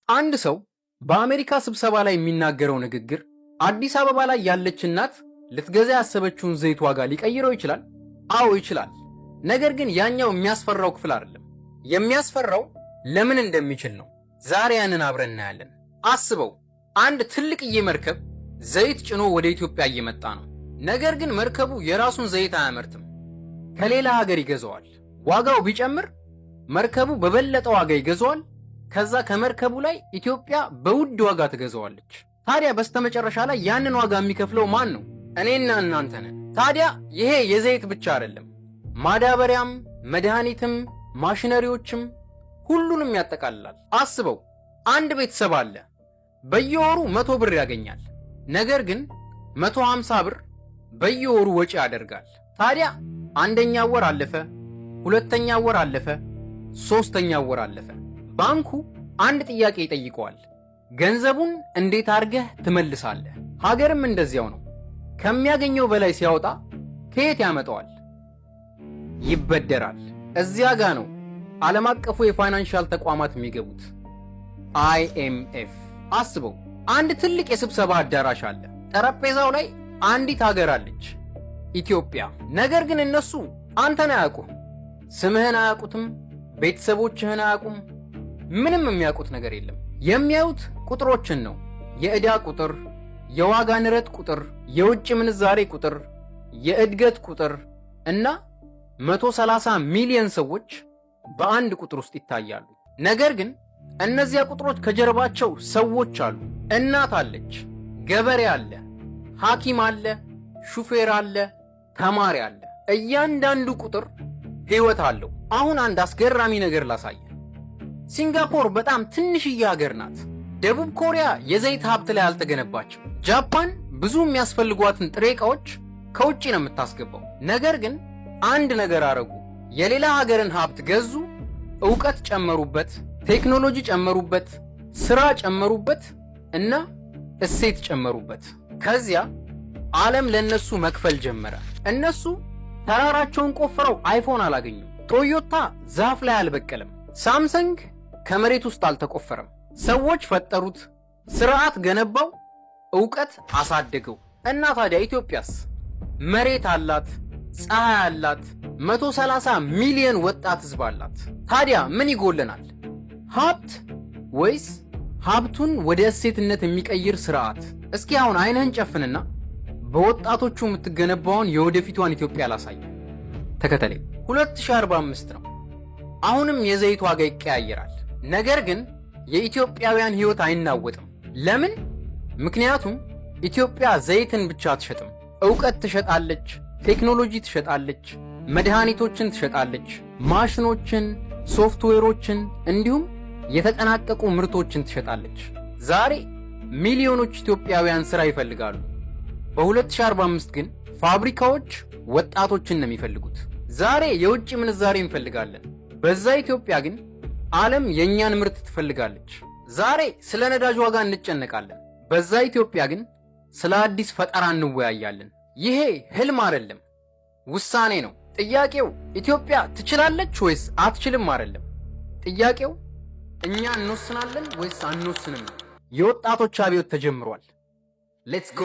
አንድ ሰው በአሜሪካ ስብሰባ ላይ የሚናገረው ንግግር አዲስ አበባ ላይ ያለች እናት ልትገዛ ያሰበችውን ዘይት ዋጋ ሊቀይረው ይችላል? አዎ ይችላል። ነገር ግን ያኛው የሚያስፈራው ክፍል አይደለም። የሚያስፈራው ለምን እንደሚችል ነው። ዛሬ ያንን አብረን እናያለን። አስበው፣ አንድ ትልቅዬ መርከብ ዘይት ጭኖ ወደ ኢትዮጵያ እየመጣ ነው። ነገር ግን መርከቡ የራሱን ዘይት አያመርትም፣ ከሌላ ሀገር ይገዛዋል። ዋጋው ቢጨምር መርከቡ በበለጠ ዋጋ ይገዛዋል። ከዛ ከመርከቡ ላይ ኢትዮጵያ በውድ ዋጋ ትገዛዋለች። ታዲያ በስተመጨረሻ ላይ ያንን ዋጋ የሚከፍለው ማን ነው? እኔና እናንተ ነን። ታዲያ ይሄ የዘይት ብቻ አይደለም፣ ማዳበሪያም፣ መድኃኒትም፣ ማሽነሪዎችም ሁሉንም ያጠቃልላል። አስበው፣ አንድ ቤተሰብ አለ። በየወሩ 100 ብር ያገኛል። ነገር ግን 150 ብር በየወሩ ወጪ ያደርጋል። ታዲያ አንደኛው ወር አለፈ፣ ሁለተኛው ወር አለፈ፣ ሶስተኛው ወር አለፈ። ባንኩ አንድ ጥያቄ ይጠይቀዋል። ገንዘቡን እንዴት አድርገህ ትመልሳለህ? ሀገርም እንደዚያው ነው። ከሚያገኘው በላይ ሲያወጣ ከየት ያመጣዋል? ይበደራል። እዚያ ጋ ነው ዓለም አቀፉ የፋይናንሻል ተቋማት የሚገቡት፣ IMF። አስበው፣ አንድ ትልቅ የስብሰባ አዳራሽ አለ። ጠረጴዛው ላይ አንዲት ሀገር አለች፣ ኢትዮጵያ። ነገር ግን እነሱ አንተን አያውቁም፣ ስምህን አያውቁትም፣ ቤተሰቦችህን አያውቁም። ምንም የሚያውቁት ነገር የለም። የሚያዩት ቁጥሮችን ነው። የዕዳ ቁጥር፣ የዋጋ ንረት ቁጥር፣ የውጭ ምንዛሬ ቁጥር፣ የእድገት ቁጥር እና 130 ሚሊዮን ሰዎች በአንድ ቁጥር ውስጥ ይታያሉ። ነገር ግን እነዚያ ቁጥሮች ከጀርባቸው ሰዎች አሉ። እናት አለች፣ ገበሬ አለ፣ ሐኪም አለ፣ ሹፌር አለ፣ ተማሪ አለ። እያንዳንዱ ቁጥር ሕይወት አለው። አሁን አንድ አስገራሚ ነገር ላሳየ። ሲንጋፖር በጣም ትንሽዬ ሀገር ናት። ደቡብ ኮሪያ የዘይት ሀብት ላይ አልተገነባችም። ጃፓን ብዙ የሚያስፈልጓትን ጥሬ ዕቃዎች ከውጭ ነው የምታስገባው። ነገር ግን አንድ ነገር አረጉ። የሌላ ሀገርን ሀብት ገዙ፣ ዕውቀት ጨመሩበት፣ ቴክኖሎጂ ጨመሩበት፣ ስራ ጨመሩበት እና እሴት ጨመሩበት። ከዚያ ዓለም ለነሱ መክፈል ጀመረ። እነሱ ተራራቸውን ቆፍረው አይፎን አላገኙም። ቶዮታ ዛፍ ላይ አልበቀለም። ሳምሰንግ ከመሬት ውስጥ አልተቆፈረም። ሰዎች ፈጠሩት፣ ስርዓት ገነባው፣ ዕውቀት አሳደገው። እና ታዲያ ኢትዮጵያስ መሬት አላት፣ ፀሐይ አላት፣ 130 ሚሊዮን ወጣት ህዝብ አላት። ታዲያ ምን ይጎለናል? ሀብት ወይስ ሀብቱን ወደ እሴትነት የሚቀይር ስርዓት? እስኪ አሁን አይንህን ጨፍንና በወጣቶቹ የምትገነባውን የወደፊቷን ኢትዮጵያ ላሳይ። ተከተለኝ። 2045 ነው። አሁንም የዘይት ዋጋ ይቀያየራል። ነገር ግን የኢትዮጵያውያን ህይወት አይናወጥም። ለምን? ምክንያቱም ኢትዮጵያ ዘይትን ብቻ አትሸጥም። ዕውቀት ትሸጣለች፣ ቴክኖሎጂ ትሸጣለች፣ መድኃኒቶችን ትሸጣለች፣ ማሽኖችን፣ ሶፍትዌሮችን እንዲሁም የተጠናቀቁ ምርቶችን ትሸጣለች። ዛሬ ሚሊዮኖች ኢትዮጵያውያን ሥራ ይፈልጋሉ። በ2045 ግን ፋብሪካዎች ወጣቶችን ነው የሚፈልጉት። ዛሬ የውጭ ምንዛሬ እንፈልጋለን። በዛ ኢትዮጵያ ግን ዓለም የእኛን ምርት ትፈልጋለች። ዛሬ ስለ ነዳጅ ዋጋ እንጨነቃለን። በዛ ኢትዮጵያ ግን ስለ አዲስ ፈጠራ እንወያያለን። ይሄ ህልም አይደለም፣ ውሳኔ ነው። ጥያቄው ኢትዮጵያ ትችላለች ወይስ አትችልም አይደለም። ጥያቄው እኛ እንወስናለን ወይስ አንወስንም ነው። የወጣቶች አብዮት ተጀምሯል። ሌትስ ጎ።